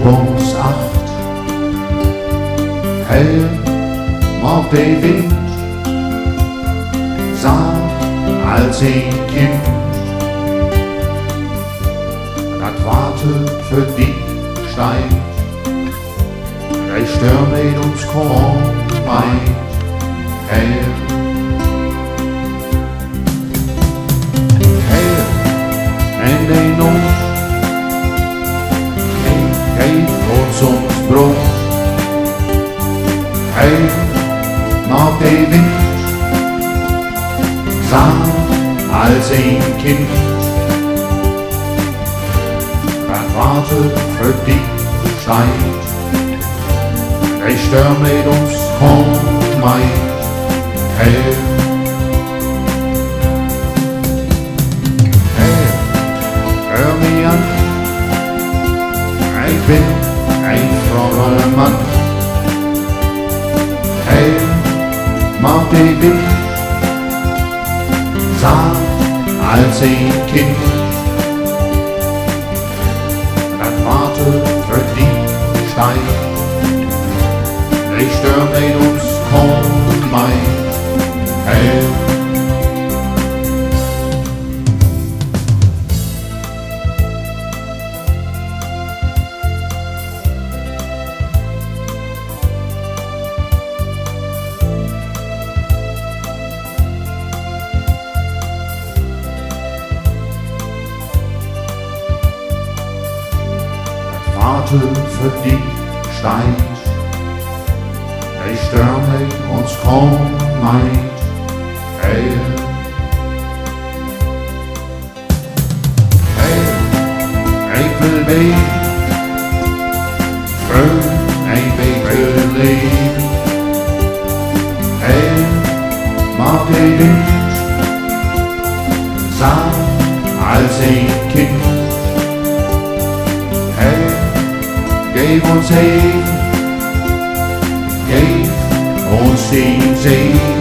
morgens 8. Hell mag de wind, zacht als een kind. Dat water für die steigt, de Sturm met ons kom meid. Hell, hell, en de nood, geef ons ons brood. Hell, mag de wind, zacht als een kind. Dat water für die steigt, de Sturm met ons kom meid. Hell, hell, hör mich an, ich bin ein frommer Mann. Hell, mag de wind, zacht als een kind. Dat water für die steigt, de Sturm met ons kom meid. Hell, Water für die steigt, de Sturm met ons kom meid. Hell, hell, ik wil weten, voor een beter leven. Hell, mag de wind, zacht als een kind. Hell, geef ons heen, geef ons een zee.